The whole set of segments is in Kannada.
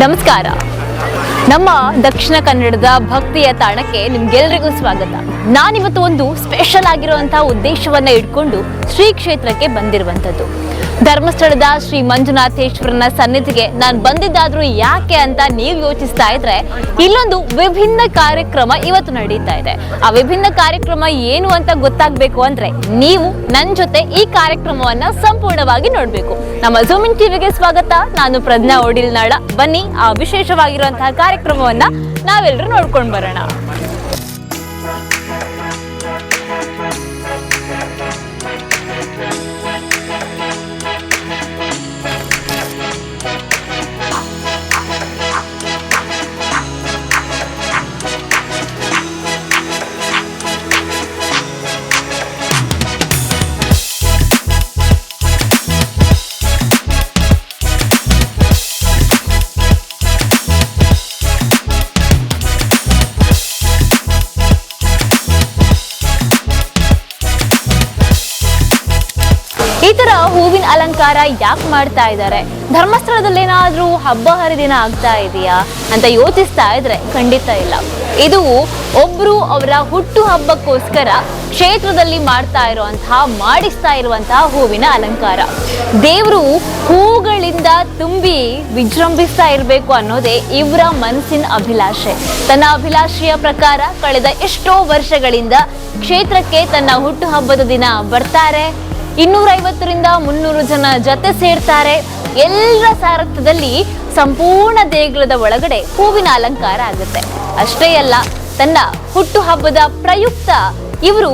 ನಮಸ್ಕಾರ. ನಮ್ಮ ದಕ್ಷಿಣ ಕನ್ನಡದ ಭಕ್ತಿಯ ತಾಣಕ್ಕೆ ನಿಮ್ಗೆಲ್ರಿಗೂ ಸ್ವಾಗತ. ನಾನಿವತ್ತು ಒಂದು ಸ್ಪೆಷಲ್ ಆಗಿರುವಂತಹ ಉದ್ದೇಶವನ್ನ ಇಟ್ಕೊಂಡು ಶ್ರೀ ಕ್ಷೇತ್ರಕ್ಕೆ ಬಂದಿರುವಂತದ್ದು. ಧರ್ಮಸ್ಥಳದ ಶ್ರೀ ಮಂಜುನಾಥೇಶ್ವರನ ಸನ್ನಿಧಿಗೆ ನಾನು ಬಂದಿದ್ದಾದ್ರೂ ಯಾಕೆ ಅಂತ ನೀವು ಯೋಚಿಸ್ತಾ ಇದ್ರೆ, ಇಲ್ಲೊಂದು ವಿಭಿನ್ನ ಕಾರ್ಯಕ್ರಮ ಇವತ್ತು ನಡೀತಾ ಇದೆ. ಆ ವಿಭಿನ್ನ ಕಾರ್ಯಕ್ರಮ ಏನು ಅಂತ ಗೊತ್ತಾಗ್ಬೇಕು ಅಂದ್ರೆ ನೀವು ನನ್ನ ಜೊತೆ ಈ ಕಾರ್ಯಕ್ರಮವನ್ನ ಸಂಪೂರ್ಣವಾಗಿ ನೋಡ್ಬೇಕು. ನಮ್ಮ ಝೂಮಿನ್ ಟಿವಿಗೆ ಸ್ವಾಗತ. ನಾನು ಪ್ರಜ್ಞಾ ಓಡಿಲ್ನಾಳ. ಬನ್ನಿ ಆ ವಿಶೇಷವಾಗಿರುವಂತಹ ಕಾರ್ಯಕ್ರಮವನ್ನ ನಾವೆಲ್ಲರೂ ನೋಡ್ಕೊಂಡು ಬರೋಣ. ಈ ತರ ಹೂವಿನ ಅಲಂಕಾರ ಯಾಕೆ ಮಾಡ್ತಾ ಇದ್ದಾರೆ? ಧರ್ಮಸ್ಥಳದಲ್ಲಿ ಏನಾದ್ರೂ ಹಬ್ಬ ಹರಿದಿನ ಆಗ್ತಾ ಇದೆಯಾ ಅಂತ ಯೋಚಿಸ್ತಾ ಇದ್ರೆ ಖಂಡಿತ ಇಲ್ಲ. ಇದು ಒಬ್ರು ಅವರ ಹುಟ್ಟು ಹಬ್ಬಕ್ಕೋಸ್ಕರ ಕ್ಷೇತ್ರದಲ್ಲಿ ಮಾಡಿಸ್ತಾ ಇರುವಂತಹ ಹೂವಿನ ಅಲಂಕಾರ. ದೇವರು ಹೂಗಳಿಂದ ತುಂಬಿ ವಿಜೃಂಭಿಸ್ತಾ ಇರಬೇಕು ಅನ್ನೋದೇ ಇವರ ಮನಸ್ಸಿನ ಅಭಿಲಾಷೆ. ತನ್ನ ಅಭಿಲಾಷೆಯ ಪ್ರಕಾರ ಕಳೆದ ಎಷ್ಟೋ ವರ್ಷಗಳಿಂದ ಕ್ಷೇತ್ರಕ್ಕೆ ತನ್ನ ಹುಟ್ಟು ಹಬ್ಬದ ದಿನ ಬರ್ತಾರೆ. 250ರಿಂದ 300 ಜನ ಜೊತೆ ಸೇರ್ತಾರೆ. ಎಲ್ಲರ ಸಾರಥ್ಯದಲ್ಲಿ ಸಂಪೂರ್ಣ ದೇಗುಲದ ಒಳಗಡೆ ಹೂವಿನ ಅಲಂಕಾರ ಆಗುತ್ತೆ. ಅಷ್ಟೇ ಅಲ್ಲ, ತನ್ನ ಹುಟ್ಟು ಹಬ್ಬದ ಪ್ರಯುಕ್ತ ಇವರು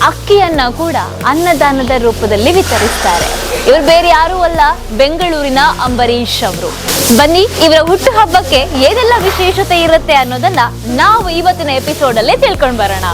ಅಕ್ಕಿಯನ್ನ ಕೂಡ ಅನ್ನದಾನದ ರೂಪದಲ್ಲಿ ವಿತರಿಸ್ತಾರೆ. ಇವರು ಬೇರೆ ಯಾರೂ ಅಲ್ಲ, ಬೆಂಗಳೂರಿನ ಅಂಬರೀಶ್ ಅವರು. ಬನ್ನಿ, ಇವರ ಹುಟ್ಟು ಹಬ್ಬಕ್ಕೆ ಏನೆಲ್ಲ ವಿಶೇಷತೆ ಇರುತ್ತೆ ಅನ್ನೋದನ್ನ ನಾವು ಇವತ್ತಿನ ಎಪಿಸೋಡ್ ಅಲ್ಲಿ ತಿಳ್ಕೊಂಡು ಬರೋಣ.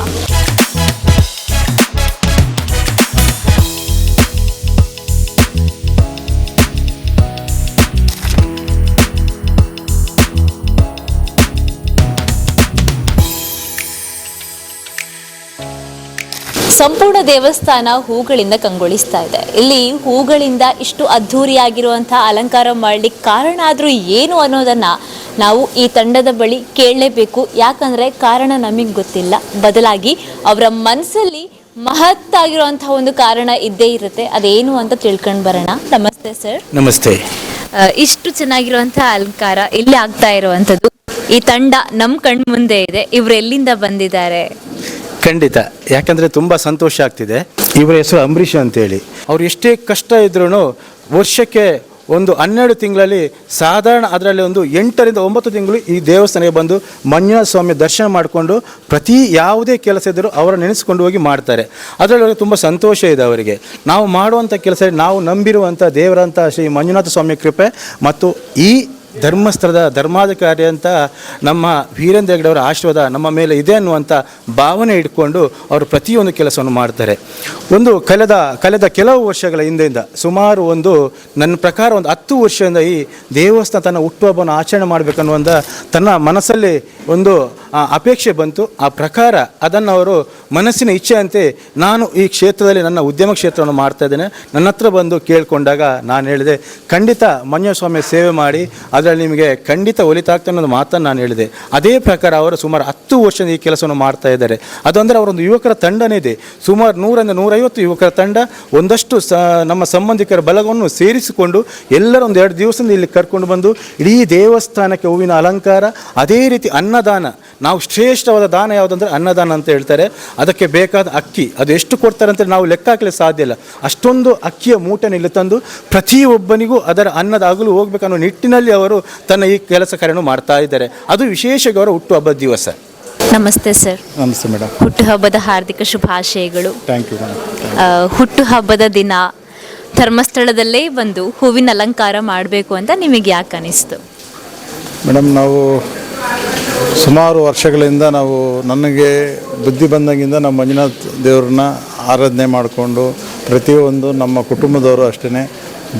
ಸಂಪೂರ್ಣ ದೇವಸ್ಥಾನ ಹೂಗಳಿಂದ ಕಂಗೊಳಿಸ್ತಾ ಇದೆ. ಇಲ್ಲಿ ಹೂಗಳಿಂದ ಇಷ್ಟು ಅದ್ಧೂರಿಯಾಗಿರುವಂತಹ ಅಲಂಕಾರ ಮಾಡಲಿಕ್ಕೆ ಕಾರಣ ಆದ್ರೂ ಏನು ಅನ್ನೋದನ್ನ ನಾವು ಈ ತಂಡದ ಬಳಿ ಕೇಳಲೇಬೇಕು. ಯಾಕಂದ್ರೆ ಕಾರಣ ನಮಗೆ ಗೊತ್ತಿಲ್ಲ, ಬದಲಾಗಿ ಅವರ ಮನಸ್ಸಲ್ಲಿ ಮಹತ್ತಾಗಿರುವಂತಹ ಒಂದು ಕಾರಣ ಇದ್ದೇ ಇರುತ್ತೆ. ಅದೇನು ಅಂತ ತಿಳ್ಕೊಂಡು ಬರೋಣ. ನಮಸ್ತೆ ಸರ್. ನಮಸ್ತೆ. ಇಷ್ಟು ಚೆನ್ನಾಗಿರುವಂತಹ ಅಲಂಕಾರ ಇಲ್ಲಿ ಆಗ್ತಾ ಇರುವಂತದ್ದು, ಈ ತಂಡ ನಮ್ಮ ಕಣ್ ಮುಂದೆ ಇದೆ. ಇವ್ರು ಎಲ್ಲಿಂದ ಬಂದಿದ್ದಾರೆ? ಖಂಡಿತ, ಯಾಕಂದರೆ ತುಂಬ ಸಂತೋಷ ಆಗ್ತಿದೆ. ಇವರ ಹೆಸರು ಅಂಬರೀಷ್ ಅಂತೇಳಿ. ಅವ್ರು ಎಷ್ಟೇ ಕಷ್ಟ ಇದ್ರೂ ವರ್ಷಕ್ಕೆ ಒಂದು 12 ತಿಂಗಳಲ್ಲಿ ಸಾಧಾರಣ ಅದರಲ್ಲಿ ಒಂದು 8ರಿಂದ 9 ತಿಂಗಳು ಈ ದೇವಸ್ಥಾನಕ್ಕೆ ಬಂದು ಮಂಜುನಾಥ ಸ್ವಾಮಿ ದರ್ಶನ ಮಾಡಿಕೊಂಡು ಪ್ರತಿ ಯಾವುದೇ ಕೆಲಸ ಇದ್ದರೂ ಅವರ ನೆನೆಸ್ಕೊಂಡು ಹೋಗಿ ಮಾಡ್ತಾರೆ. ಅದರಲ್ಲಿ ತುಂಬ ಸಂತೋಷ ಇದೆ ಅವರಿಗೆ. ನಾವು ಮಾಡುವಂಥ ಕೆಲಸ, ನಾವು ನಂಬಿರುವಂಥ ದೇವರಂಥ ಶ್ರೀ ಮಂಜುನಾಥ ಸ್ವಾಮಿ ಕೃಪೆ ಮತ್ತು ಈ ಧರ್ಮಸ್ಥಳದ ಧರ್ಮಾಧಿಕಾರಿ ಅಂತ ನಮ್ಮ ವೀರೇಂದ್ರ ಹೆಗ್ಗಡೆ ಆಶೀರ್ವಾದ ನಮ್ಮ ಮೇಲೆ ಇದೆ ಅನ್ನುವಂಥ ಭಾವನೆ ಇಟ್ಕೊಂಡು ಅವರು ಪ್ರತಿಯೊಂದು ಕೆಲಸವನ್ನು ಮಾಡ್ತಾರೆ. ಕಳೆದ ಕೆಲವು ವರ್ಷಗಳ ಹಿಂದೆಯಿಂದ ಸುಮಾರು ನನ್ನ ಪ್ರಕಾರ 10 ವರ್ಷದಿಂದ ಈ ದೇವಸ್ಥಾನ ತನ್ನ ಹುಟ್ಟುಹಬ್ಬವನ್ನು ಆಚರಣೆ ಮಾಡಬೇಕನ್ನುವಂಥ ತನ್ನ ಮನಸ್ಸಲ್ಲಿ ಅಪೇಕ್ಷೆ ಬಂತು. ಆ ಪ್ರಕಾರ ಅದನ್ನು ಅವರು ಮನಸ್ಸಿನ ಇಚ್ಛೆಯಂತೆ ನಾನು ಈ ಕ್ಷೇತ್ರದಲ್ಲಿ ನನ್ನ ಉದ್ಯಮ ಕ್ಷೇತ್ರವನ್ನು ಮಾಡ್ತಾ ಇದ್ದೇನೆ, ನನ್ನ ಹತ್ರ ಬಂದು ಕೇಳಿಕೊಂಡಾಗ ನಾನು ಹೇಳಿದೆ, ಖಂಡಿತ ಮಂಜುನಾಥ ಸ್ವಾಮಿ ಸೇವೆ ಮಾಡಿ ಅದರಲ್ಲಿ ನಿಮಗೆ ಖಂಡಿತ ಒಲಿತಾಗ್ತದೆ ಅನ್ನೋದು ಮಾತನ್ನು ನಾನು ಹೇಳಿದೆ. ಅದೇ ಪ್ರಕಾರ ಅವರು ಸುಮಾರು 10 ವರ್ಷದಿಂದ ಈ ಕೆಲಸವನ್ನು ಮಾಡ್ತಾ ಇದ್ದಾರೆ. ಅದು ಅಂದರೆ ಅವರೊಂದು ಯುವಕರ ತಂಡನೇ ಇದೆ. ಸುಮಾರು 100ರಿಂದ 150 ಯುವಕರ ತಂಡ ಒಂದಷ್ಟು ನಮ್ಮ ಸಂಬಂಧಿಕರ ಬಲವನ್ನು ಸೇರಿಸಿಕೊಂಡು ಎಲ್ಲರೂ 2 ದಿವಸದಿಂದ ಇಲ್ಲಿ ಕರ್ಕೊಂಡು ಬಂದು ಇಡೀ ದೇವಸ್ಥಾನಕ್ಕೆ ಹೂವಿನ ಅಲಂಕಾರ, ಅದೇ ರೀತಿ ಅನ್ನದಾನ. ನಾವು ಶ್ರೇಷ್ಠವಾದ ದಾನ ಯಾವುದಂದ್ರೆ ಅನ್ನದಾನ ಅಂತ ಹೇಳ್ತಾರೆ. ಅದಕ್ಕೆ ಬೇಕಾದ ಅಕ್ಕಿ ಅದು ಎಷ್ಟು ಕೊಡ್ತಾರೆ ಅಂತ ನಾವು ಲೆಕ್ಕ ಹಾಕಲಿಕ್ಕೆ ಸಾಧ್ಯ ಇಲ್ಲ. ಅಷ್ಟೊಂದು ಅಕ್ಕಿಯ ಮೂಟೆನ ಇಲ್ಲಿ ತಂದು ಪ್ರತಿಯೊಬ್ಬನಿಗೂ ಅದರ ಅನ್ನದ ಅಗಲು ಹೋಗ್ಬೇಕನ್ನೋ ನಿಟ್ಟಿನಲ್ಲಿ ಅವರು ತನ್ನ ಈ ಕೆಲಸ ಕಾರ್ಯವನ್ನು ಮಾಡ್ತಾ ಇದ್ದಾರೆ. ಅದು ವಿಶೇಷವಾಗಿ ಅವರ ಹುಟ್ಟುಹಬ್ಬದ ದಿವಸ. ನಮಸ್ತೆ ಸರ್. ನಮಸ್ತೆ ಮೇಡಮ್. ಹುಟ್ಟುಹಬ್ಬದ ಹಾರ್ದಿಕ ಶುಭಾಶಯಗಳು. Thank you madam. ಹುಟ್ಟುಹಬ್ಬದ ದಿನ ಧರ್ಮಸ್ಥಳದಲ್ಲೇ ಬಂದು ಹೂವಿನ ಅಲಂಕಾರ ಮಾಡಬೇಕು ಅಂತ ನಿಮಗೆ ಯಾಕೆ ಅನಿಸ್ತು? ಮೇಡಮ್, ನಾವು ಸುಮಾರು ವರ್ಷಗಳಿಂದ ನನಗೆ ಬುದ್ಧಿ ಬಂದಾಗಿಂದ ನಮ್ಮ ಮಂಜುನಾಥ ದೇವ್ರನ್ನ ಆರಾಧನೆ ಮಾಡಿಕೊಂಡು ಪ್ರತಿಯೊಂದು ನಮ್ಮ ಕುಟುಂಬದವರು ಅಷ್ಟೇ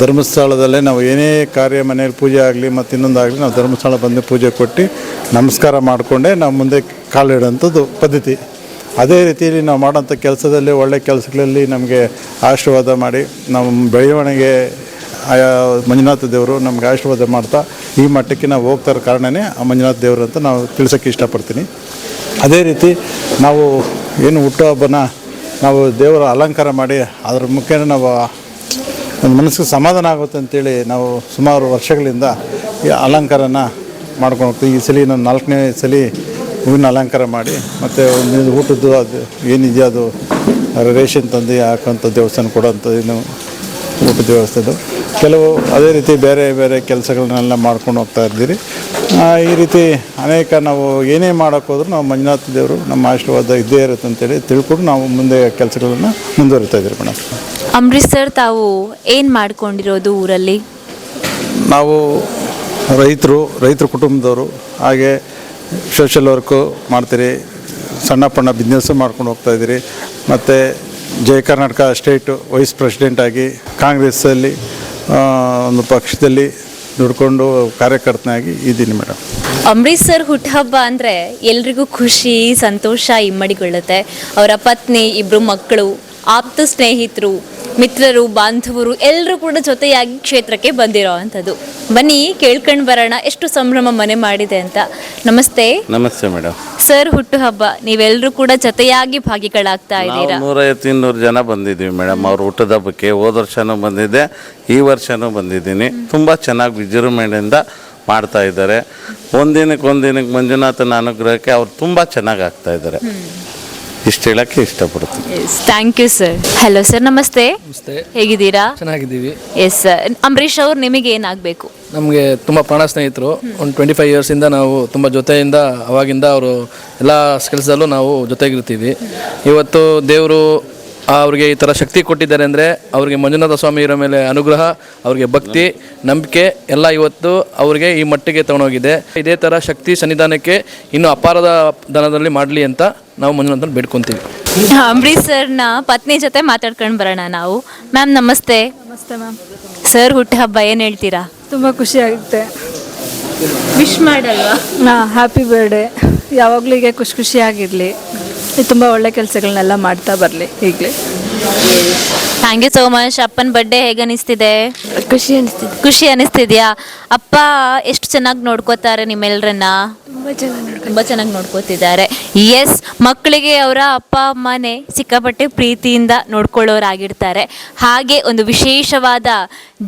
ಧರ್ಮಸ್ಥಳದಲ್ಲೇ ನಾವು ಏನೇ ಕಾರ್ಯ ಮನೆಯಲ್ಲಿ ಪೂಜೆ ಆಗಲಿ ಮತ್ತು ಇನ್ನೊಂದಾಗಲಿ ನಾವು ಧರ್ಮಸ್ಥಳ ಬಂದು ಪೂಜೆ ಕೊಟ್ಟು ನಮಸ್ಕಾರ ಮಾಡಿಕೊಂಡೇ ನಾವು ಮುಂದೆ ಕಾಲಿಡೋಂಥದ್ದು ಪದ್ಧತಿ. ಅದೇ ರೀತಿಯಲ್ಲಿ ನಾವು ಮಾಡೋಂಥ ಕೆಲಸದಲ್ಲಿ ಒಳ್ಳೆಯ ಕೆಲಸಗಳಲ್ಲಿ ನಮಗೆ ಆಶೀರ್ವಾದ ಮಾಡಿ ನಮ್ಮ ಬೆಳವಣಿಗೆ ಆಯಾ ಮಂಜುನಾಥ ದೇವರು ನಮ್ಗೆ ಆಶೀರ್ವಾದ ಮಾಡ್ತಾ ಈ ಮಟ್ಟಕ್ಕೆ ನಾವು ಹೋಗ್ತಾ ಇರೋ ಕಾರಣನೇ ಆ ಮಂಜುನಾಥ ದೇವರು ಅಂತ ನಾವು ತಿಳಿಸೋಕ್ಕೆ ಇಷ್ಟಪಡ್ತೀನಿ. ಅದೇ ರೀತಿ ನಾವು ಏನು ಹುಟ್ಟುಹಬ್ಬನ ನಾವು ದೇವರ ಅಲಂಕಾರ ಮಾಡಿ ಅದರ ಮುಖೇನ ನಾವು ಒಂದು ಮನಸ್ಸಿಗೆ ಸಮಾಧಾನ ಆಗುತ್ತೆ ಅಂತೇಳಿ ನಾವು ಸುಮಾರು ವರ್ಷಗಳಿಂದ ಈ ಅಲಂಕಾರನ ಮಾಡ್ಕೊಂಡು ಹೋಗ್ತೀವಿ. ಈ ಸಲ ನಾನು 4ನೇ ಸಲ ಹೂವಿನ ಅಲಂಕಾರ ಮಾಡಿ ಮತ್ತು ಒಂದು ಊಟದ್ದು ಅದು ಏನಿದೆಯೋ ಅದು ರೇಷನ್ ತಂದು ಹಾಕೋಂಥ ದೇವಸ್ಥಾನ ಕೊಡೋಂಥ ಏನು ಊಟದ ವ್ಯವಸ್ಥೆದು ಕೆಲವು ಅದೇ ರೀತಿ ಬೇರೆ ಬೇರೆ ಕೆಲಸಗಳನ್ನೆಲ್ಲ ಮಾಡ್ಕೊಂಡು ಹೋಗ್ತಾ ಇದ್ದೀರಿ. ಈ ರೀತಿ ಅನೇಕ ನಾವು ಏನೇ ಮಾಡೋಕ್ಕೆ ಹೋದ್ರೂ ನಾವು ಮಂಜುನಾಥ ದೇವರು ನಮ್ಮ ಆಶೀರ್ವಾದ ಇದ್ದೇ ಇರುತ್ತೆ ಅಂತೇಳಿ ತಿಳ್ಕೊಂಡು ನಾವು ಮುಂದೆ ಕೆಲಸಗಳನ್ನು ಮುಂದುವರಿತಾ ಇದ್ದೀರಿ ಮೇಡಮ್. ಅಂಬರೀಶ್ ಸರ್, ತಾವು ಏನು ಮಾಡ್ಕೊಂಡಿರೋದು ಊರಲ್ಲಿ? ನಾವು ರೈತರು ಕುಟುಂಬದವರು, ಹಾಗೆ ಸೋಷಲ್ ವರ್ಕು ಮಾಡ್ತೀರಿ, ಸಣ್ಣ ಪಣ್ಣ ಬಿಸ್ನೆಸ್ಸು ಮಾಡ್ಕೊಂಡು ಹೋಗ್ತಾಯಿದ್ದೀರಿ. ಮತ್ತು ಜಯ ಕರ್ನಾಟಕ ಸ್ಟೇಟ್ ವೈಸ್ ಪ್ರೆಸಿಡೆಂಟ್ ಆಗಿ ಕಾಂಗ್ರೆಸ್ಸಲ್ಲಿ ಒಂದು ಪಕ್ಷದಲ್ಲಿ ದುಡ್ಕೊಂಡು ಕಾರ್ಯಕರ್ತನಾಗಿ ಇದ್ದೀನಿ ಮೇಡಮ್. ಅಂಬರೀಶ್ ಸರ್ ಹುಟ್ಟುಹಬ್ಬ ಅಂದರೆ ಎಲ್ರಿಗೂ ಖುಷಿ, ಸಂತೋಷ ಇಮ್ಮಡಿಗೊಳ್ಳುತ್ತೆ. ಅವರ ಪತ್ನಿ, 2 ಮಕ್ಕಳು, ಆಪ್ತ ಸ್ನೇಹಿತರು, ಮಿತ್ರರು, ಬಾಂಧವರು ಎಲ್ಲರೂ ಕೂಡ ಜೊತೆಯಾಗಿ ಕ್ಷೇತ್ರಕ್ಕೆ ಬಂದಿರೋ ಅಂಥದ್ದು. ಬನ್ನಿ ಕೇಳ್ಕೊಂಡು ಬರೋಣ ಎಷ್ಟು ಸಂಭ್ರಮ ಮನೆ ಮಾಡಿದೆ ಅಂತ. ನಮಸ್ತೆ. ನಮಸ್ತೆ ಮೇಡಮ್. ಸರ್ ಹುಟ್ಟುಹಬ್ಬ, ನೀವೆಲ್ಲರೂ ಕೂಡ ಜೊತೆಯಾಗಿ ಭಾಗಿಗಳಾಗ್ತಾ ಇದ್ದೀರಾ? 150-200 ಜನ ಬಂದಿದ್ದೀವಿ ಮೇಡಮ್. ಅವ್ರ ಹುಟ್ಟದ ಹಬ್ಬಕ್ಕೆ ಹೋದ ವರ್ಷನೂ ಬಂದಿದ್ದೆ, ಈ ವರ್ಷನೂ ಬಂದಿದ್ದೀನಿ. ತುಂಬ ಚೆನ್ನಾಗಿ ವಿಜೃಂಭಣೆಯಿಂದ ಮಾಡ್ತಾ ಇದ್ದಾರೆ. ಒಂದಿನಕ್ಕೆ ಮಂಜುನಾಥನ ಅನುಗ್ರಹಕ್ಕೆ ಅವ್ರು ತುಂಬ ಚೆನ್ನಾಗಿ ಆಗ್ತಾ ಇದ್ದಾರೆ. ಇಷ್ಟು ಹೇಳಕ್ಕೆ ಇಷ್ಟಪಡ್ತೀನಿ. Thank you sir. Hello sir, ನಮಸ್ತೆ. ನಮಸ್ತೆ. ಹೇಗಿದ್ದೀರಾ? ಚೆನ್ನಾಗಿದ್ದೀವಿ. Yes sir. ಅಂಬರೀಶ್ ಅವ್ರು ನಿಮಗೆ ಏನಾಗಬೇಕು? ನಮಗೆ ತುಂಬ ಪ್ರಾಣ ಸ್ನೇಹಿತರು. ಒಂದು 25 ಇಯರ್ಸಿಂದ ನಾವು ತುಂಬ ಜೊತೆಯಿಂದ ಅವಾಗಿಂದ ಅವರು ಎಲ್ಲ ಕೆಲಸದಲ್ಲೂ ನಾವು ಜೊತೆಗಿರ್ತೀವಿ. ಇವತ್ತು ದೇವರು ಅವ್ರಿಗೆ ಈ ಥರ ಶಕ್ತಿ ಕೊಟ್ಟಿದ್ದಾರೆ ಅಂದರೆ ಅವ್ರಿಗೆ ಮಂಜುನಾಥ ಸ್ವಾಮಿ ಇರೋ ಮೇಲೆ ಅನುಗ್ರಹ, ಅವ್ರಿಗೆ ಭಕ್ತಿ, ನಂಬಿಕೆ ಎಲ್ಲ ಇವತ್ತು ಅವ್ರಿಗೆ ಈ ಮಟ್ಟಿಗೆ ತಗೊಂಡೋಗಿದೆ. ಇದೇ ಥರ ಶಕ್ತಿ ಸನ್ನಿಧಾನಕ್ಕೆ ಇನ್ನೂ ಅಪಾರದ ದನದಲ್ಲಿ ಮಾಡಲಿ ಅಂತ ನಾವು ಮಂಜುನಾಥನ ಬೇಡ್ಕೊತೀವಿ. ಅಂಬರೀಶ್ ಸರ್ನ ಪತ್ನಿ ಜೊತೆ ಮಾತಾಡ್ಕೊಂಡು ಬರೋಣ ನಾವು. ಮ್ಯಾಮ್ ನಮಸ್ತೆ. ನಮಸ್ತೆ ಮ್ಯಾಮ್. ಸರ್ ಹುಟ್ಟುಹಬ್ಬ ಏನು ಹೇಳ್ತೀರಾ? ತುಂಬ ಖುಷಿ ಆಗುತ್ತೆ. ವಿಶ್ ಮಾಡಲ್ವಾ? Happy birthday. ಯಾವಾಗಲೂ ಹೀಗೆ ಖುಷಿಯಾಗಿರಲಿ, ತುಂಬ ಒಳ್ಳೆ ಕೆಲಸಗಳನ್ನೆಲ್ಲ ಮಾಡ್ತಾ ಬರಲಿ ಈಗಲೇ. Thank you so much. ಅಪ್ಪನ ಬರ್ಡೇ ಹೇಗೆ ಅನಿಸ್ತಿದೆ? ಖುಷಿ ಅನಿಸ್ತಿದೆ. ಖುಷಿ ಅನಿಸ್ತಿದ್ಯಾ? ಅಪ್ಪ ಎಷ್ಟು ಚೆನ್ನಾಗಿ ನೋಡ್ಕೋತಾರೆ ನಿಮ್ಮೆಲ್ಲರನ್ನ? ತುಂಬ ಚೆನ್ನಾಗಿ ನೋಡ್ಕೋತಿದ್ದಾರೆ. ಎಸ್, ಮಕ್ಕಳಿಗೆ ಅವರ ಅಪ್ಪ ಅಮ್ಮನೇ ಸಿಕ್ಕಾಪಟ್ಟೆ ಪ್ರೀತಿಯಿಂದ ನೋಡ್ಕೊಳ್ಳೋರಾಗಿರ್ತಾರೆ. ಹಾಗೆ ಒಂದು ವಿಶೇಷವಾದ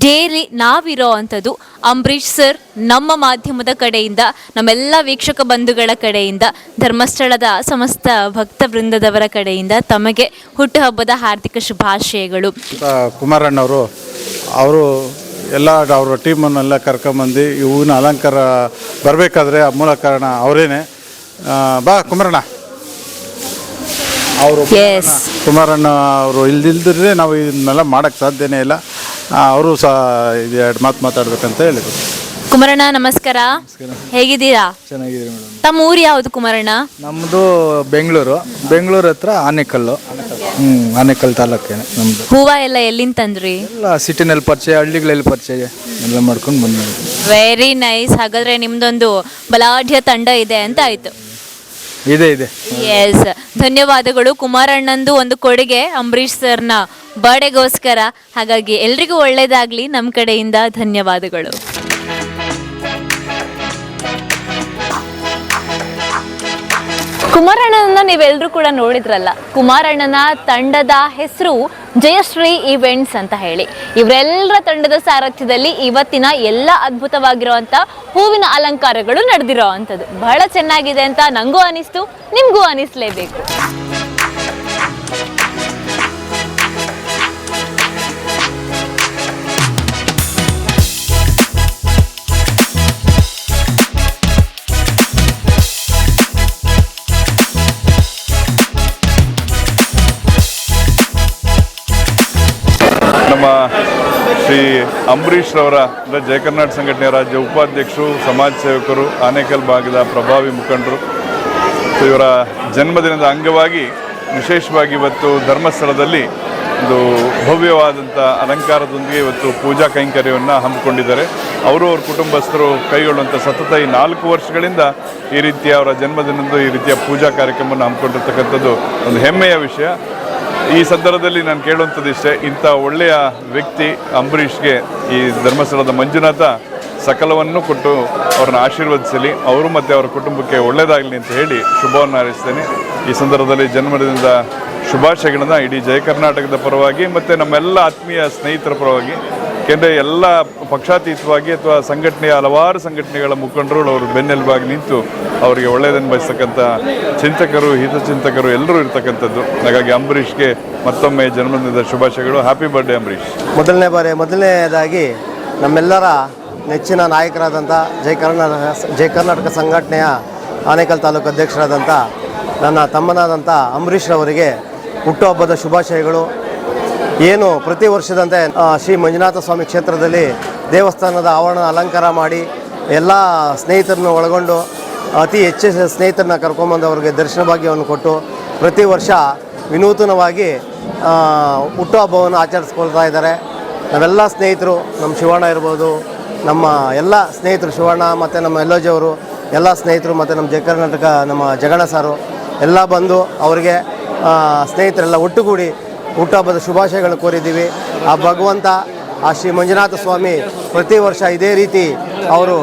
ಡೇಲಿ ನಾವಿರೋ ಅಂಥದ್ದು ಅಂಬರೀಶ್ ಸರ್ ನಮ್ಮ ಮಾಧ್ಯಮದ ಕಡೆಯಿಂದ, ನಮ್ಮೆಲ್ಲ ವೀಕ್ಷಕ ಬಂಧುಗಳ ಕಡೆಯಿಂದ, ಧರ್ಮಸ್ಥಳದ ಸಮಸ್ತ ಭಕ್ತ ವೃಂದದವರ ಕಡೆಯಿಂದ ತಮಗೆ ಹುಟ್ಟುಹಬ್ಬದ ಹಾರ್ದಿಕ ಶುಭಾಶಯಗಳು. ಕುಮಾರಣ್ಣವರು ಅವರು ಎಲ್ಲ ಅವರ ಟೀಮನ್ನೆಲ್ಲ ಕರ್ಕೊಂಬಂದು ಈ ಹೂವಿನ ಅಲಂಕಾರ ಬರಬೇಕಾದ್ರೆ ಆ ಮೂಲ ಕಾರಣ ಅವರೇನೆ. ಬಾ ಕುಮಾರಣ್ಣ. ಅವರು ಕುಮಾರಣ್ಣ ಅವರು ಇಲ್ದಿದ್ರೆ ನಾವು ಇದನ್ನೆಲ್ಲ ಮಾಡೋಕ್ಕೆ ಸಾಧ್ಯನೇ ಇಲ್ಲ. ಅವರು ಸಹ ಇದು 2 ಮಾತು ಮಾತಾಡ್ಬೇಕಂತ ಹೇಳಿದರು. ಕುಮಾರಣ್ಣ ನಮಸ್ಕಾರ. ಹೇಗಿದ್ದೀರಾ? ಚೆನ್ನಾಗಿದ್ದೀವಿ ಮೇಡಮ್. ತಮ್ಮ ಊರು ಯಾವುದು ಕುಮಾರಣ್ಣ? ನಮ್ಮದು ಬೆಂಗಳೂರು ಹತ್ರ ಆನೇಕಲ್ಲು. ಆನೇಕಲ್ ತಾಲೂಕೇನೆ ನಮ್ಮದು. ಹೂವ ಎಲ್ಲ ಎಲ್ಲಿಂದ ತಂದ್ರಿ? ಎಲ್ಲ ಸಿಟಿನಲ್ಲಿ ಪರಿಚಯ, ಹಳ್ಳಿಗಳಲ್ಲಿ ಪರಿಚಯ ಎಲ್ಲ ಮಾಡ್ಕೊಂಡು ಬಂದ್ವಿ. Very nice. ಹಾಗಾದ್ರೆ ನಿಮ್ದೊಂದು ಬಲಾಢ್ಯ ತಂಡ ಇದೆ ಅಂತ ಆಯ್ತು. ಇದೆ. ಎಸ್, ಧನ್ಯವಾದಗಳು. ಕುಮಾರಣ್ಣಂದು ಒಂದು ಕೊಡುಗೆ ಅಂಬರೀಶ್ ಸರ್ನ ಬರ್ಡೇಗೋಸ್ಕರ. ಹಾಗಾಗಿ ಎಲ್ರಿಗೂ ಒಳ್ಳೇದಾಗ್ಲಿ ನಮ್ಮ ಕಡೆಯಿಂದ. ಧನ್ಯವಾದಗಳು. ಕುಮಾರಣ್ಣನ ನೀವೆಲ್ಲರೂ ಕೂಡ ನೋಡಿದ್ರಲ್ಲ. ಕುಮಾರಣ್ಣನ ತಂಡದ ಹೆಸರು ಜಯಶ್ರೀ ಈವೆಂಟ್ಸ್ ಅಂತ ಹೇಳಿ. ಇವರೆಲ್ಲರ ತಂಡದ ಸಾರಥ್ಯದಲ್ಲಿ ಇವತ್ತಿನ ಎಲ್ಲ ಅದ್ಭುತವಾಗಿರುವಂಥ ಹೂವಿನ ಅಲಂಕಾರಗಳು ನಡೆದಿರೋ ಅಂಥದ್ದು ಬಹಳ ಚೆನ್ನಾಗಿದೆ ಅಂತ ನನಗೂ ಅನಿಸ್ತು, ನಿಮಗೂ ಅನಿಸ್ಲೇಬೇಕು. ನಮ್ಮ ಶ್ರೀ ಅಂಬರೀಶ್ ರವರ ಅಂದರೆ ಜಯ ಕರ್ನಾಟಕ ಸಂಘಟನೆಯ ರಾಜ್ಯ ಉಪಾಧ್ಯಕ್ಷರು, ಸಮಾಜ ಸೇವಕರು, ಆನೇಕಲ್ ಭಾಗದ ಪ್ರಭಾವಿ ಮುಖಂಡರು. ಇವರ ಜನ್ಮದಿನದ ಅಂಗವಾಗಿ ವಿಶೇಷವಾಗಿ ಇವತ್ತು ಧರ್ಮಸ್ಥಳದಲ್ಲಿ ಒಂದು ಭವ್ಯವಾದಂಥ ಅಲಂಕಾರದೊಂದಿಗೆ ಇವತ್ತು ಪೂಜಾ ಕೈಂಕರ್ಯವನ್ನು ಹಮ್ಮಿಕೊಂಡಿದ್ದಾರೆ. ಅವರು ಅವ್ರ ಕುಟುಂಬಸ್ಥರು ಕೈಗೊಳ್ಳುವಂಥ ಸತತ ಈ 4 ವರ್ಷಗಳಿಂದ ಈ ರೀತಿಯ ಅವರ ಜನ್ಮದಿನದ ಈ ರೀತಿಯ ಪೂಜಾ ಕಾರ್ಯಕ್ರಮವನ್ನು ಹಮ್ಮಿಕೊಂಡಿರ್ತಕ್ಕಂಥದ್ದು ಒಂದು ಹೆಮ್ಮೆಯ ವಿಷಯ. ಈ ಸಂದರ್ಭದಲ್ಲಿ ನಾನು ಕೇಳುವಂಥದ್ದು ಇಷ್ಟೇ, ಇಂಥ ಒಳ್ಳೆಯ ವ್ಯಕ್ತಿ ಅಂಬರೀಷ್ಗೆ ಈ ಧರ್ಮಸ್ಥಳದ ಮಂಜುನಾಥ ಸಕಲವನ್ನು ಕೊಟ್ಟು ಅವ್ರನ್ನ ಆಶೀರ್ವದಿಸಲಿ, ಅವರು ಮತ್ತು ಅವರ ಕುಟುಂಬಕ್ಕೆ ಒಳ್ಳೆಯದಾಗಲಿ ಅಂತ ಹೇಳಿ ಶುಭವನ್ನು ಹಾರೈಸ್ತೇನೆ. ಈ ಸಂದರ್ಭದಲ್ಲಿ ಜನ್ಮದಿನದ ಶುಭಾಶಯಗಳನ್ನು ಇಡೀ ಜಯ ಕರ್ನಾಟಕದ ಪರವಾಗಿ ಮತ್ತು ನಮ್ಮೆಲ್ಲ ಆತ್ಮೀಯ ಸ್ನೇಹಿತರ ಪರವಾಗಿ, ಏಕೆಂದರೆ ಎಲ್ಲ ಪಕ್ಷಾತೀತವಾಗಿ ಅಥವಾ ಸಂಘಟನೆಯ ಹಲವಾರು ಸಂಘಟನೆಗಳ ಮುಖಂಡರು ಅವರು ಬೆನ್ನೆಲುಬಾಗಿ ನಿಂತು ಅವರಿಗೆ ಒಳ್ಳೆಯದನ್ನು ಬಯಸ್ತಕ್ಕಂಥ ಚಿಂತಕರು, ಹಿತಚಿಂತಕರು ಎಲ್ಲರೂ ಇರ್ತಕ್ಕಂಥದ್ದು. ಹಾಗಾಗಿ ಅಂಬರೀಷ್ಗೆ ಮತ್ತೊಮ್ಮೆ ಜನ್ಮದಿನದ ಶುಭಾಶಯಗಳು. Happy birthday Ambareesh. ಮೊದಲನೇದಾಗಿ ನಮ್ಮೆಲ್ಲರ ನೆಚ್ಚಿನ ನಾಯಕರಾದಂಥ ಜಯ ಕರ್ನಾಟಕ ಸಂಘಟನೆಯ ಆನೇಕಲ್ ತಾಲೂಕು ಅಧ್ಯಕ್ಷರಾದಂಥ ನನ್ನ ತಮ್ಮನಾದಂಥ ಅಂಬರೀಷ್ರವರಿಗೆ ಹುಟ್ಟುಹಬ್ಬದ ಶುಭಾಶಯಗಳು. ಏನು ಪ್ರತಿ ವರ್ಷದಂತೆ ಶ್ರೀ ಮಂಜುನಾಥ ಸ್ವಾಮಿ ಕ್ಷೇತ್ರದಲ್ಲಿ ದೇವಸ್ಥಾನದ ಆವರಣ ಅಲಂಕಾರ ಮಾಡಿ ಎಲ್ಲ ಸ್ನೇಹಿತರನ್ನು ಒಳಗೊಂಡು ಅತಿ ಹೆಚ್ಚು ಸ್ನೇಹಿತರನ್ನ ಕರ್ಕೊಂಬಂದು ಅವರಿಗೆ ದರ್ಶನ ಭಾಗ್ಯವನ್ನು ಕೊಟ್ಟು ಪ್ರತಿ ವರ್ಷ ವಿನೂತನವಾಗಿ ಹುಟ್ಟುಹಬ್ಬವನ್ನು ಆಚರಿಸ್ಕೊಳ್ತಾ ಇದ್ದಾರೆ. ನಾವೆಲ್ಲ ಸ್ನೇಹಿತರು, ನಮ್ಮ ಶಿವಣ್ಣ ಇರ್ಬೋದು, ನಮ್ಮ ಎಲ್ಲ ಸ್ನೇಹಿತರು, ಶಿವಣ್ಣ ಮತ್ತು ನಮ್ಮ ಎಲ್ಲೋಜಿ ಅವರು ಎಲ್ಲ ಸ್ನೇಹಿತರು ಮತ್ತು ನಮ್ಮ ಜಯ ಕರ್ನಾಟಕ ನಮ್ಮ ಜಗಣ ಸಾರು ಎಲ್ಲ ಬಂದು ಅವರಿಗೆ ಸ್ನೇಹಿತರೆಲ್ಲ ಒಟ್ಟುಗೂಡಿ ಹುಟ್ಟುಹಬ್ಬದ ಶುಭಾಶಯಗಳು ಕೋರಿದ್ದೀವಿ. ಆ ಭಗವಂತ, ಆ ಶ್ರೀ ಮಂಜುನಾಥ ಸ್ವಾಮಿ ಪ್ರತಿ ವರ್ಷ ಇದೇ ರೀತಿ ಅವರು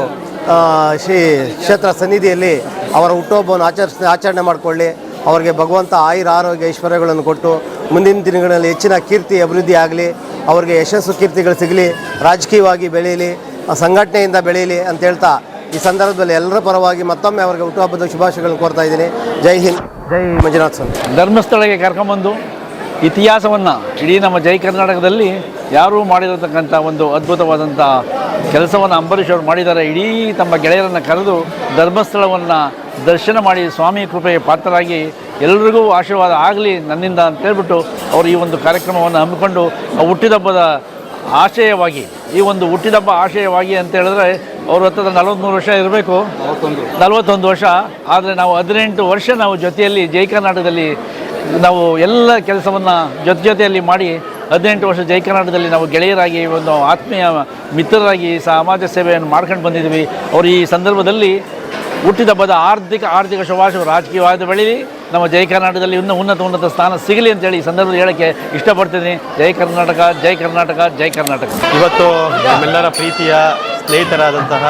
ಶ್ರೀ ಕ್ಷೇತ್ರ ಸನ್ನಿಧಿಯಲ್ಲಿ ಅವರ ಹುಟ್ಟುಹಬ್ಬವನ್ನು ಆಚರಣೆ ಮಾಡಿಕೊಳ್ಳಿ. ಅವರಿಗೆ ಭಗವಂತ ಆಯುರ ಆರೋಗ್ಯ ಐಶ್ವರ್ಯಗಳನ್ನು ಕೊಟ್ಟು ಮುಂದಿನ ದಿನಗಳಲ್ಲಿ ಹೆಚ್ಚಿನ ಕೀರ್ತಿ ಅಭಿವೃದ್ಧಿ ಆಗಲಿ, ಅವರಿಗೆ ಯಶಸ್ಸು ಕೀರ್ತಿಗಳು ಸಿಗಲಿ, ರಾಜಕೀಯವಾಗಿ ಬೆಳೀಲಿ, ಸಂಘಟನೆಯಿಂದ ಬೆಳೀಲಿ ಅಂತ ಹೇಳ್ತಾ ಈ ಸಂದರ್ಭದಲ್ಲಿ ಎಲ್ಲರ ಪರವಾಗಿ ಮತ್ತೊಮ್ಮೆ ಅವರಿಗೆ ಹುಟ್ಟುಹಬ್ಬದ ಶುಭಾಶಯಗಳನ್ನು ಕೋರ್ತಾ ಇದ್ದೀನಿ. ಜೈ ಹಿಂದ್, ಜೈ ಮಂಜುನಾಥ ಸ್ವಾಮಿ. ಧರ್ಮಸ್ಥಳಕ್ಕೆ ಕರ್ಕೊಂಬಂದು ಇತಿಹಾಸವನ್ನು ಇಡೀ ನಮ್ಮ ಜೈ ಕರ್ನಾಟಕದಲ್ಲಿ ಯಾರೂ ಮಾಡಿರತಕ್ಕಂಥ ಒಂದು ಅದ್ಭುತವಾದಂಥ ಕೆಲಸವನ್ನು ಅಂಬರೀಷ್ ಅವರು ಮಾಡಿದ್ದಾರೆ. ಇಡೀ ತಮ್ಮ ಗೆಳೆಯರನ್ನು ಕರೆದು ಧರ್ಮಸ್ಥಳವನ್ನು ದರ್ಶನ ಮಾಡಿ ಸ್ವಾಮಿ ಕೃಪೆಗೆ ಪಾತ್ರರಾಗಿ ಎಲ್ರಿಗೂ ಆಶೀರ್ವಾದ ಆಗಲಿ ನನ್ನಿಂದ ಅಂತೇಳ್ಬಿಟ್ಟು ಅವರು ಈ ಒಂದು ಕಾರ್ಯಕ್ರಮವನ್ನು ಹಮ್ಮಿಕೊಂಡು ಹುಟ್ಟಿದಬ್ಬದ ಆಶಯವಾಗಿ, ಈ ಒಂದು ಹುಟ್ಟಿದಬ್ಬ ಆಶಯವಾಗಿ ಅಂತ ಹೇಳಿದ್ರೆ ಅವ್ರ ಹತ್ತಿರ 43 ವರ್ಷ ಇರಬೇಕು, 41 ವರ್ಷ. ಆದರೆ ನಾವು 18 ವರ್ಷ ನಾವು ಜೊತೆಯಲ್ಲಿ ಜೈ ಕರ್ನಾಟಕದಲ್ಲಿ ನಾವು ಎಲ್ಲ ಕೆಲಸವನ್ನು ಜೊತೆಯಲ್ಲಿ ಮಾಡಿ 18 ವರ್ಷ ಜೈ ಕರ್ನಾಟಕದಲ್ಲಿ ನಾವು ಗೆಳೆಯರಾಗಿ ಒಂದು ಆತ್ಮೀಯ ಮಿತ್ರರಾಗಿ ಸಮಾಜ ಸೇವೆಯನ್ನು ಮಾಡ್ಕೊಂಡು ಬಂದಿದ್ದೀವಿ. ಅವರು ಈ ಸಂದರ್ಭದಲ್ಲಿ ಹುಟ್ಟಿದಬ್ಬದ ಆರ್ಥಿಕ ಶುಭಾಶಯ ರಾಜಕೀಯವಾದ ಬೆಳೀಲಿ, ನಮ್ಮ ಜೈ ಕರ್ನಾಟಕದಲ್ಲಿ ಇನ್ನೂ ಉನ್ನತ ಸ್ಥಾನ ಸಿಗಲಿ ಅಂತೇಳಿ ಈ ಸಂದರ್ಭದಲ್ಲಿ ಹೇಳೋಕ್ಕೆ ಇಷ್ಟಪಡ್ತೀನಿ. ಜೈ ಕರ್ನಾಟಕ, ಜೈ ಕರ್ನಾಟಕ, ಜೈ ಕರ್ನಾಟಕ. ಇವತ್ತು ನಮ್ಮೆಲ್ಲರ ಪ್ರೀತಿಯ ಸ್ನೇಹಿತರಾದಂತಹ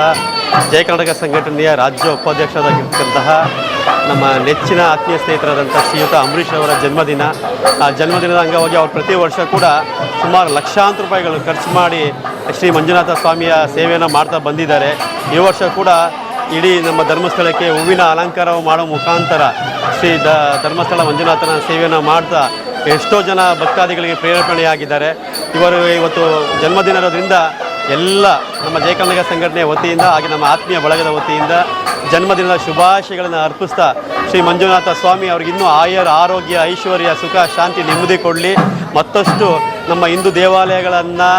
ಜಯ ಕರ್ನಾಟಕ ಸಂಘಟನೆಯ ರಾಜ್ಯ ಉಪಾಧ್ಯಕ್ಷರಾಗಿರ್ತಕ್ಕಂತಹ ನಮ್ಮ ನೆಚ್ಚಿನ ಆತ್ಮೀಯ ಸ್ನೇಹಿತರಾದಂಥ ಶ್ರೀಯುತ ಅಂಬರೀಷ್ ಅವರ ಜನ್ಮದಿನ. ಆ ಜನ್ಮದಿನದ ಅಂಗವಾಗಿ ಅವರು ಪ್ರತಿ ವರ್ಷ ಕೂಡ ಸುಮಾರು ಲಕ್ಷಾಂತರ ರೂಪಾಯಿಗಳು ಖರ್ಚು ಮಾಡಿ ಶ್ರೀ ಮಂಜುನಾಥ ಸ್ವಾಮಿಯ ಸೇವೆಯನ್ನು ಮಾಡ್ತಾ ಬಂದಿದ್ದಾರೆ. ಈ ವರ್ಷ ಕೂಡ ಇಡೀ ನಮ್ಮ ಧರ್ಮಸ್ಥಳಕ್ಕೆ ಹೂವಿನ ಅಲಂಕಾರ ಮಾಡೋ ಮುಖಾಂತರ ಶ್ರೀ ಧರ್ಮಸ್ಥಳ ಮಂಜುನಾಥನ ಸೇವೆಯನ್ನು ಮಾಡ್ತಾ ಎಷ್ಟೋ ಜನ ಭಕ್ತಾದಿಗಳಿಗೆ ಪ್ರೇರೇಪಣೆಯಾಗಿದ್ದಾರೆ. ಇವತ್ತು ಜನ್ಮದಿನರೋದ್ರಿಂದ ಎಲ್ಲ ನಮ್ಮ ಜಯ ಕರ್ನಾಟಕ ಸಂಘಟನೆಯ ವತಿಯಿಂದ ಹಾಗೆ ನಮ್ಮ ಆತ್ಮೀಯ ಬಳಗದ ವತಿಯಿಂದ ಜನ್ಮದಿನದ ಶುಭಾಶಯಗಳನ್ನು ಅರ್ಪಿಸ್ತಾ ಶ್ರೀ ಮಂಜುನಾಥ ಸ್ವಾಮಿ ಅವ್ರಿಗೆ ಇನ್ನೂ ಆರೋಗ್ಯ, ಐಶ್ವರ್ಯ, ಸುಖ, ಶಾಂತಿ, ನೆಮ್ಮದಿ ಕೊಡಲಿ. ಮತ್ತಷ್ಟು ನಮ್ಮ ಹಿಂದೂ ದೇವಾಲಯಗಳನ್ನು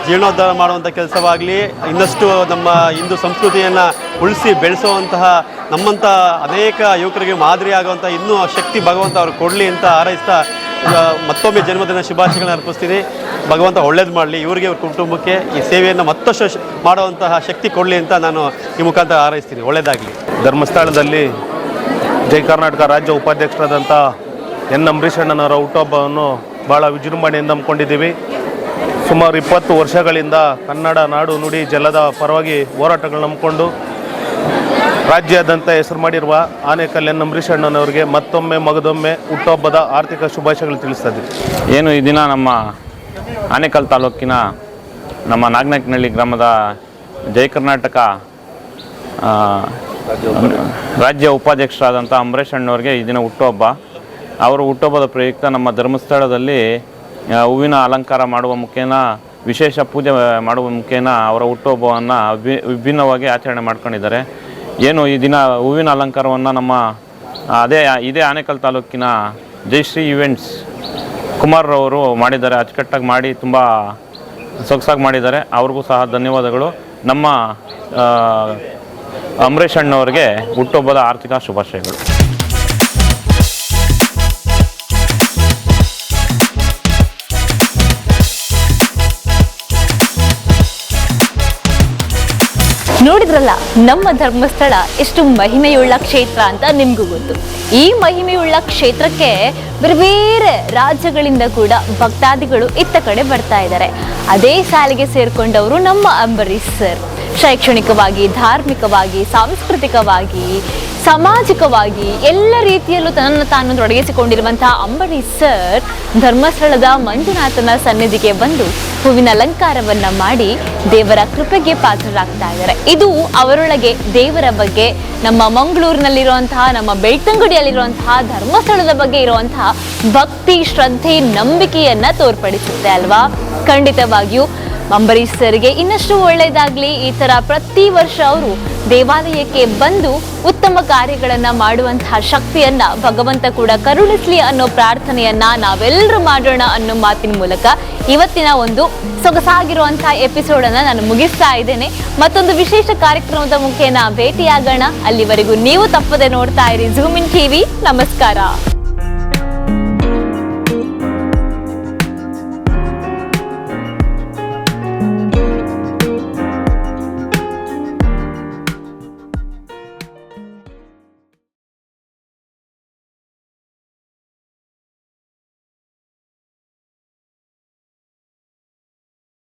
ಜೀರ್ಣೋದ್ಧಾರ ಮಾಡುವಂಥ ಕೆಲಸವಾಗಲಿ, ಇನ್ನಷ್ಟು ನಮ್ಮ ಹಿಂದೂ ಸಂಸ್ಕೃತಿಯನ್ನು ಉಳಿಸಿ ಬೆಳೆಸುವಂತಹ ನಮ್ಮಂಥ ಅನೇಕ ಯುವಕರಿಗೆ ಮಾದರಿಯಾಗುವಂಥ ಇನ್ನೂ ಶಕ್ತಿ ಭಗವಂತ ಅವ್ರಿಗೆ ಕೊಡಲಿ ಅಂತ ಹಾರೈಸ್ತಾ ಮತ್ತೊಮ್ಮೆ ಜನ್ಮದಿನ ಶುಭಾಶಯಗಳನ್ನು ಅರ್ಪಿಸ್ತೀನಿ. ಭಗವಂತ ಒಳ್ಳೇದು ಮಾಡಲಿ, ಇವರಿಗೆ ಅವ್ರ ಕುಟುಂಬಕ್ಕೆ ಈ ಸೇವೆಯನ್ನು ಮತ್ತಷ್ಟು ಮಾಡುವಂತಹ ಶಕ್ತಿ ಕೊಡಲಿ ಅಂತ ನಾನು ಈ ಮುಖಾಂತರ ಹಾರೈಸ್ತೀನಿ. ಒಳ್ಳೆಯದಾಗಲಿ. ಧರ್ಮಸ್ಥಳದಲ್ಲಿ ಜೈ ಕರ್ನಾಟಕ ರಾಜ್ಯ ಉಪಾಧ್ಯಕ್ಷರಾದಂಥ ಎನ್ ಅಂಬರೀಷ್ ಅಣ್ಣನವರ ಹುಟ್ಟುಹಬ್ಬವನ್ನು ಭಾಳ ವಿಜೃಂಭಣೆಯಿಂದ ಹಮ್ಮಿಕೊಂಡಿದ್ದೀವಿ. ಸುಮಾರು 20 ವರ್ಷಗಳಿಂದ ಕನ್ನಡ ನಾಡು ನುಡಿ ಜಲದ ಪರವಾಗಿ ಹೋರಾಟಗಳನ್ನ ಹಮ್ಮಿಕೊಂಡು ರಾಜ್ಯಾದ್ಯಂತ ಹೆಸರು ಮಾಡಿರುವ ಆನೇಕಲ್ ಎನ್ ಅಂಬರೀಷ್ ಅಣ್ಣನವರಿಗೆ ಮತ್ತೊಮ್ಮೆ ಮಗದೊಮ್ಮೆ ಹುಟ್ಟುಹಬ್ಬದ ಆರ್ಥಿಕ ಶುಭಾಶಯಗಳು ತಿಳಿಸ್ತಾ ಇದ್ದೀವಿ. ಏನು ಈ ದಿನ ನಮ್ಮ ಆನೇಕಲ್ ತಾಲೂಕಿನ ನಮ್ಮ ನಾಗನಾಯಕನಹಳ್ಳಿ ಗ್ರಾಮದ ಜಯ ಕರ್ನಾಟಕ ರಾಜ್ಯ ಉಪಾಧ್ಯಕ್ಷರಾದಂಥ ಅಂಬರೀಷ್ ಅಣ್ಣವ್ರಿಗೆ ಈ ದಿನ ಹುಟ್ಟುಹಬ್ಬ. ಅವರು ಹುಟ್ಟುಹಬ್ಬದ ಪ್ರಯುಕ್ತ ನಮ್ಮ ಧರ್ಮಸ್ಥಳದಲ್ಲಿ ಹೂವಿನ ಅಲಂಕಾರ ಮಾಡುವ ಮುಖೇನ, ವಿಶೇಷ ಪೂಜೆ ಮಾಡುವ ಮುಖೇನ ಅವರ ಹುಟ್ಟುಹಬ್ಬವನ್ನು ವಿಭಿನ್ನವಾಗಿ ಆಚರಣೆ ಮಾಡ್ಕೊಂಡಿದ್ದಾರೆ. ಏನು ಈ ದಿನ ಹೂವಿನ ಅಲಂಕಾರವನ್ನು ನಮ್ಮ ಇದೇ ಆನೇಕಲ್ ತಾಲೂಕಿನ ಜಯಶ್ರೀ ಈವೆಂಟ್ಸ್ ಕುಮಾರ್ರವರು ಮಾಡಿದ್ದಾರೆ. ಅಚ್ಚುಕಟ್ಟಾಗಿ ಮಾಡಿ ತುಂಬ ಸೊಗಸಾಗಿ ಮಾಡಿದ್ದಾರೆ. ಅವ್ರಿಗೂ ಸಹ ಧನ್ಯವಾದಗಳು. ನಮ್ಮ ಅಂಬರೀಷ್ ಅಣ್ಣವ್ರಿಗೆ ಹುಟ್ಟುಹಬ್ಬದ ಆರ್ಥಿಕ ಶುಭಾಶಯಗಳು. ನೋಡಿದ್ರಲ್ಲ, ನಮ್ಮ ಧರ್ಮಸ್ಥಳ ಎಷ್ಟು ಮಹಿಮೆಯುಳ್ಳ ಕ್ಷೇತ್ರ ಅಂತ ನಿಮ್ಗೂ ಗೊತ್ತು. ಈ ಮಹಿಮೆಯುಳ್ಳ ಕ್ಷೇತ್ರಕ್ಕೆ ಬೇರೆ ಬೇರೆ ರಾಜ್ಯಗಳಿಂದ ಕೂಡ ಭಕ್ತಾದಿಗಳು ಇತ್ತ ಕಡೆ ಬರ್ತಾ ಇದ್ದಾರೆ. ಅದೇ ಸಾಲಿಗೆ ಸೇರ್ಕೊಂಡವರು ನಮ್ಮ ಅಂಬರೀಶ್ ಸರ್. ಶೈಕ್ಷಣಿಕವಾಗಿ, ಧಾರ್ಮಿಕವಾಗಿ, ಸಾಂಸ್ಕೃತಿಕವಾಗಿ, ಸಾಮಾಜಿಕವಾಗಿ ಎಲ್ಲ ರೀತಿಯಲ್ಲೂ ತನ್ನನ್ನು ತಾನು ತೊಡಗಿಸಿಕೊಂಡಿರುವಂತಹ ಅಂಬರೀಶ್ ಸರ್ ಧರ್ಮಸ್ಥಳದ ಮಂಜುನಾಥನ ಸನ್ನಿಧಿಗೆ ಬಂದು ಹೂವಿನ ಅಲಂಕಾರವನ್ನ ಮಾಡಿ ದೇವರ ಕೃಪೆಗೆ ಪಾತ್ರರಾಗ್ತಾ ಇದ್ದಾರೆ. ಇದು ಅವರೊಳಗೆ ದೇವರ ಬಗ್ಗೆ, ನಮ್ಮ ಮಂಗಳೂರಿನಲ್ಲಿರುವಂತಹ, ನಮ್ಮ ಬೆಳ್ತಂಗಡಿಯಲ್ಲಿರುವಂತಹ ಧರ್ಮಸ್ಥಳದ ಬಗ್ಗೆ ಇರುವಂತಹ ಭಕ್ತಿ, ಶ್ರದ್ಧೆ, ನಂಬಿಕೆಯನ್ನ ತೋರ್ಪಡಿಸುತ್ತೆ ಅಲ್ವಾ? ಖಂಡಿತವಾಗಿಯೂ ಅಂಬರೀಶ್ ಸರ್ಗೆ ಇನ್ನಷ್ಟು ಒಳ್ಳೆಯದಾಗ್ಲಿ. ಈ ತರ ಪ್ರತಿ ವರ್ಷ ಅವರು ದೇವಾಲಯಕ್ಕೆ ಬಂದು ಉತ್ತಮ ಕಾರ್ಯಗಳನ್ನ ಮಾಡುವಂತಹ ಶಕ್ತಿಯನ್ನ ಭಗವಂತ ಕೂಡ ಕರುಣಿಸ್ಲಿ ಅನ್ನೋ ಪ್ರಾರ್ಥನೆಯನ್ನ ನಾವೆಲ್ಲರೂ ಮಾಡೋಣ ಅನ್ನೋ ಮಾತಿನ ಮೂಲಕ ಇವತ್ತಿನ ಒಂದು ಸೊಗಸಾಗಿರುವಂತಹ ಎಪಿಸೋಡ್ ಅನ್ನ ನಾನು ಮುಗಿಸ್ತಾ ಇದ್ದೇನೆ. ಮತ್ತೊಂದು ವಿಶೇಷ ಕಾರ್ಯಕ್ರಮದ ಮುಖೇನ ಭೇಟಿಯಾಗೋಣ. ಅಲ್ಲಿವರೆಗೂ ನೀವು ತಪ್ಪದೆ ನೋಡ್ತಾ ಇರಿ ಝೂಮ್ ಇನ್ ಟಿವಿ. ನಮಸ್ಕಾರ.